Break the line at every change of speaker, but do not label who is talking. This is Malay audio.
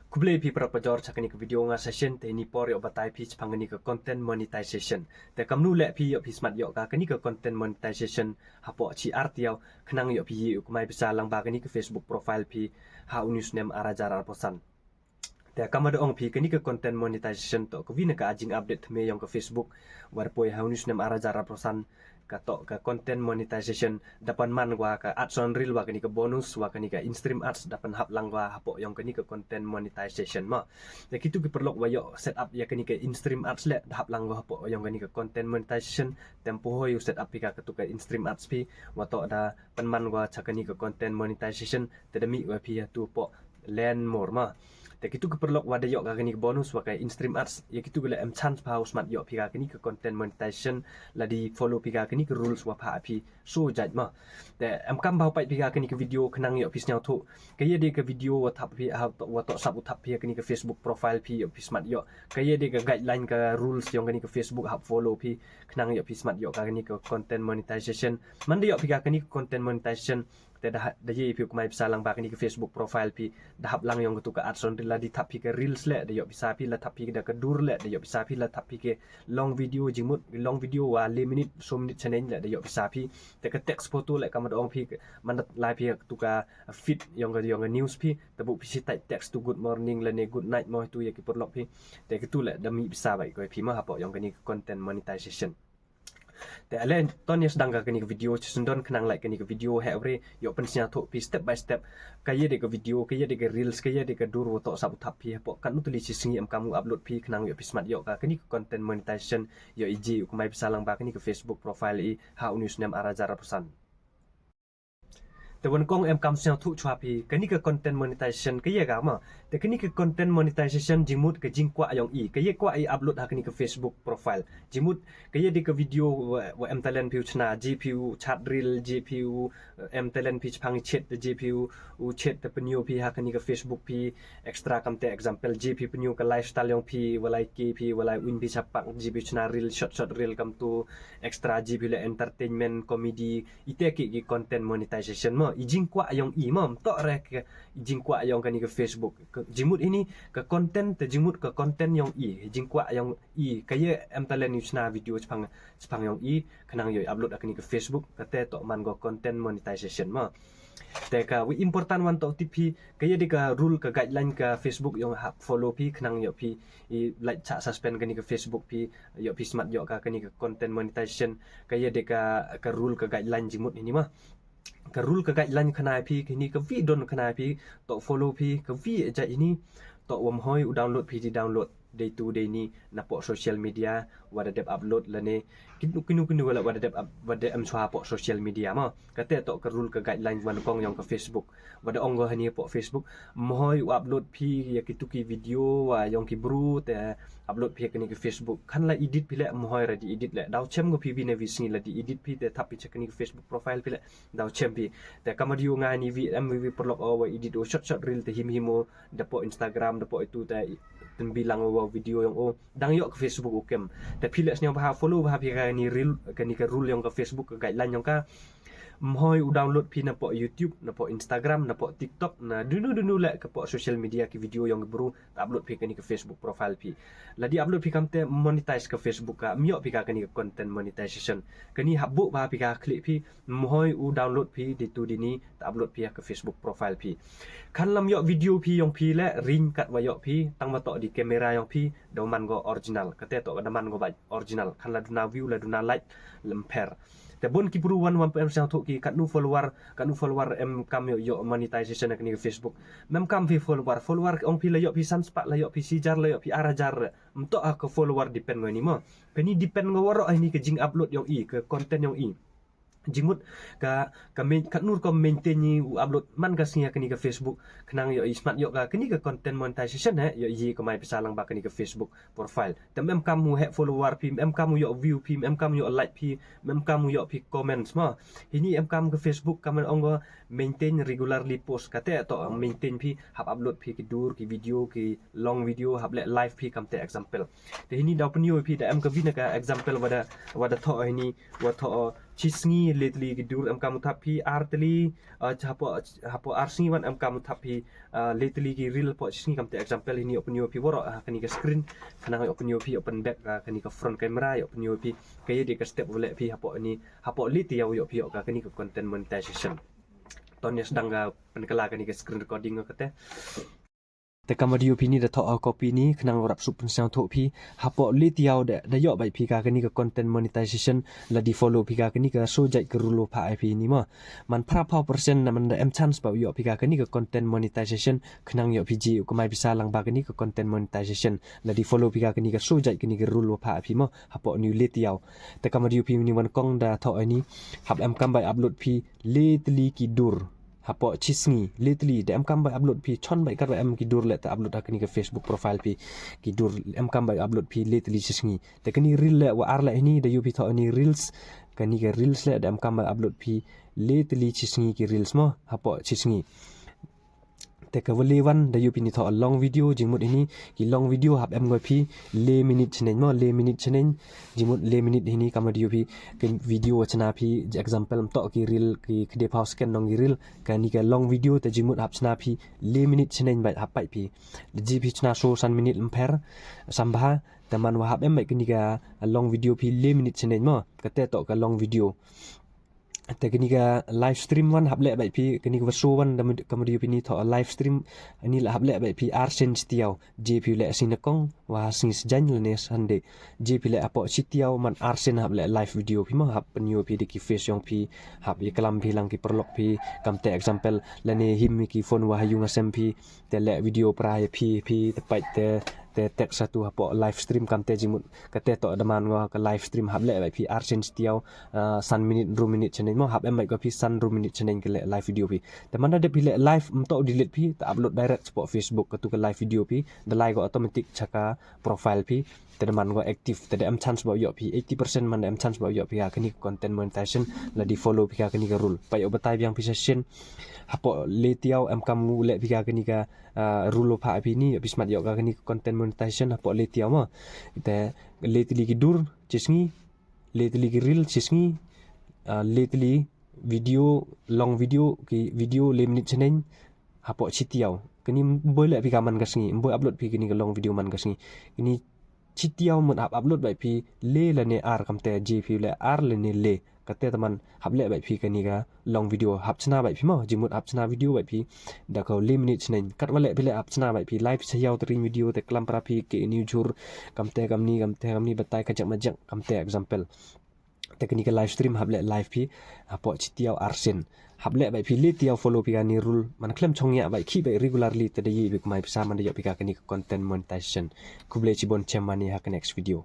Kublai pi perapajor cakani ke video nga session te ni por yo batai pi chpangani ke content monetization. Te kamnu le pi yo pi smart yo ka kani ke content monetization hapo chi artiao kenang yo pi kumai bisa lang ba kani ke Facebook profile pi ha news name arajar arposan. Te kamada ong pi kani ke content monetization to ko vina ka ajing update me yang ke Facebook warpoi ha news name arajar arposan katok ke content monetization dapan man wa ka ads on reel wa kani ke bonus wa kani ke in stream ads dapan hap lang wa hapo yang kani ke content monetization ma ya kitu ki perlu wa yo setup ya kani ke in stream ads le hap lang wa hapo yang kani ke content monetization tempo ho yo setup pi ka ketu ke in stream ads pi wa to da penman wa cakani ke content monetization tedemi wa pi ya tu po learn more ma te kitu ke perlu wa de yo ka kani ke bonus wa ka in stream ads ya kitu ke le em chance pa smart yo pi ka kani ke content monetization la di follow pi ka kani ke rules wa pa pi so jaj ma te em kam bau pai pi ka kani ke video kenang yo pi snyau thu ke ye de ke video wa thap pi wa to sab thap pi kani ke Facebook profile pi yo pi smart yo ke ye de ke guideline ke rules yang kani ke Facebook hap follow pi kenang yo pi smart yo ka kani ke content monetization man de yo pi ka kani ke content monetization te dah ye pi kumai bisa lang ba kani ke Facebook profile pi dah hap lang yang ketu ke ads on la di thap pi ke reels le de yo bisa pi la thap pi ke ke dur le de yo bisa pi la thap pi ke long video jimut long video wa 5 minit so minit channel le de yo bisa pi te ke text photo le kamad ong pi man live pi tu ka feed yang ke news pi te bu pi type text to good morning le ne good night mo tu ye ki perlok pi te ke tu le demi bisa bai ko pi ma hapo yang ke ni content monetization te ale ton ya sedang ka ni ke video sundon kenang like ni ke video ha every yo pensnya tu pi step by step kaya de ke video kaya de ke reels kaya de ke dur wo to sab thap pi hapo kan tu li singi em kamu upload pi kenang yo pi smart yo ka ni content monetization yo iji ku mai bisa lang ba ni ke Facebook profile i ha news name arajar pesan te wan kong em kam siang thu chwa pi kani ke content monetization ke ye ga ma te kani ke content monetization jimut ke jing kwa ayong i ke ye kwa i upload ha kani ke Facebook profile jimut ke ye de ke video wa em talent pi chna gpu chat reel gpu em talent pi phang chat gpu u chat te penyo pi ha kani ke Facebook pi extra kam te example gpu penyo ke lifestyle yong pi walai ke pi walai win pi chapak gpu chna reel short reel kam tu extra gpu le entertainment comedy ite ki content monetization mo ijing kwa ayong i mom to rek ijing kwa ayong kani ke Facebook jimut ini ke content te jimut ke content yong i ijing kwa ayong i kaya em talent ni chna video chpang yong i kenang yo upload akani ke Facebook kate to man go content monetization ma te ka wi important one to tipi kaya de ka rule ka guideline ka Facebook yong hap follow pi kenang yo pi i like cha suspend kani ke Facebook pi yo pi smart yo ka kani ke content monetization kaya de ka rule ka guideline jimut ini mah ke rule ke guideline kena pi kini ke vi don kena pi to follow pi ke vi aja ini to wam hoi u download pi di download day to day ni napo social media wada dep upload lane kinu wala wada am chwa po social media ma kate to ke rule ke guideline wan kong yang ke Facebook wada ong go hani po Facebook mohoi u upload pi ya kitu ki video wa yang ki bru te upload pi kini ke Facebook kan la edit pi le mohoi ra di edit le daw chem go pi bi ne vi singi la di edit pi te tap pi kini ke Facebook profile pi le daw chem pi te kamadio nga ni vi perlok o wa edit o short reel te himo dapo Instagram dapo itu te bilang wa video yang dang yo ke Facebook ukem te pile snya bah follow bah pi ni reel kani ke rule yang ke Facebook ke guideline yang ka mohoi u download pi na po YouTube na po Instagram na po TikTok na dunu le ke po social media ki video yang baru upload pi kani ke Facebook profile pi la di upload pi kamte monetize ke Facebook ka mio pi ka kani ke content monetization kani habu ba pi ka klik pi mohoi u download pi di tu dini ta upload pi ke Facebook profile pi kan lam yo video pi yang pi le ring kat wa yo pi tang ma to di kamera yang pi do man go original kate to da man go ba original kan la duna view la duna like lemper te bon ki puru wan pm sang thu ki kat nu follower em kam yo monetization akni ke Facebook mem kam fi follower ong pi la yo pi san spat la yo pi sijar la yo pi arajar mto a ke follower depend ngoni mo peni depend ngawaro ini ke jing upload yang i ke content yang i jimut ka kat nur ko maintain ni upload man ka singa kini ke Facebook kenang yo smart yo ka kini ke content monetization yo yi ko mai pisalang ba kini ke Facebook profile tem kamu he follower pi kamu yo view pi kamu yo like pi kamu yo pi comments ma ini kamu ke Facebook kamu ongo maintain regularly post kate to maintain pi hab upload pi ki dur ki video ki long video hab le live pi kamte example te ini daw penyo pi da ke vina ka example wada to ini wa to chisngi letli gidur am kamu tapi artli hapo arsingi wan am kamu tapi letli gi real po chisngi kam te example ini open UP woro kani ke screen kanang open UP open back kani ke front camera open UP kaya di ke step boleh pi hapo ini hapo liti ya yo pi kani ke content monetization tonnya sedang ga penkala kani ke screen recording kateแต่กรรมดีพีนี่เดทเอาคอปีนี้ขนังรับสุพนเซลทุพีฮับปอลิติเอาเดยอใบพีกากันนี่กับ content monetization และดี follow พีกากันนี่กับโซใจกรุโลพาไอพีนี่มั้งมันพระพอเปอร์เซ็นต์นะมันได้ chance แบบยอพีกากันนี่กับ content monetization ขนังยอพีจีก็ไม่bisaลังบากันนี่กับ content monetization และดี follow พีกากันนี่กับโซใจกันนี่กับรุโลพาไอพีมั้งฮับปอนิวลิติเอาแต่กรรมดีพีนี่วันกองเดทเอาไอนี้ฮับกำใบอัพโหลดพีลิตลีกิดูร์hapo chisngi lately de kam by upload pi chon by kar am kidur le ta upload akni ke Facebook profile pi kidur kam by upload pi lately chisngi te kani reel le wa arla ini de yupi tho ani reels kani ke reels le de kam by upload pi lately chisngi ki reels mo hapo chisngiแต่ก็วันวันได้อยู่ปีนี้ทอลองวิดีโอจริงหมดini ki long video hab em ngoi phi le minute chnen mo le minute chnen jing mot le minute ini kam di phi ken video chna phi example to ki reel ki khde pause ken nong reel kan ni ka long video te jing mot hab chna phi le minute chnen bai hab pai phi ji phi chna so san minute lamper sambha te man wa hab em mai ken ni ka long video phi le minute chnen mo ka te to ka long videoแต่กนี่ก็ไลฟ์สตรีมวันหับเละแบบพี่กนี่ก็วัดโซวันดำกำมดีพี่นี่ถอไลฟ์สตรีมอันนี้ละหับเละแบบพี่อาร์เซนสเตียวเจพี่เละสินักกงว่าสิ่งสจันเลยเนี่ยสันเดเจพี่เละapokสเตียวมันอาร์เซนหับเละไลฟ์วิดีโอพี่มั้งหับเป็นยูพี่ดิกีเฟซยองพี่หับอีกลำพี่ลังกีปรลอกพี่กำแต่ example และเนี่ยหิมมีกีโฟนว่ายุงอาเซมพี่แต่เละวิดีโอปลายพี่แต่ไปแต่tek satu hapo live stream kam te jimut kate to daman ngo ka live stream hab le bai pi arsen stiao san minute ru minute chenen mo hab em mai ko pi san ru minute chenen ke le live video pi te mana de pi le live to delete pi ta upload direct spot Facebook ka tu ka live video pi the live go automatic chaka profile pi te daman go active te am chance ba yo pi 80% man am chance ba yo pi ka kani content monetization la di follow pi ka kani ka rule pai obatai biang pi session hapo le tiao am kamu le pi ka kani ka rule pha pi ni pi smart yo ka kani content monetization hapo le tiao ma te le tili ki dur chisngi le tili ki reel chisngi le tili video long video ki video le minute chenen hapo chitiao kani boy le pi ka man ka sngi boy upload pi kani ka long video man ka sngi kini chitiao mun upload bai pi le la ne ar kam te g pi le ar le ne le kate taman hab le bai pi kani ka long video hab chna bai pi mo jimut hab chna video bai pi da ko le minute chnen kat wale pi le hab chna bai pi live sayau tring video te klam pra pi ke new jur kam te kam ni batai ka jak majak kam te example teknik live stream hab le live pi hapo chitiao arsen hab le bai pi le tiao follow pi ani rule man klem chongya bai ki bai regularly te de yi bi kumai pisa man de yo pi ka kani content monetization kuble chibon chemani ha next video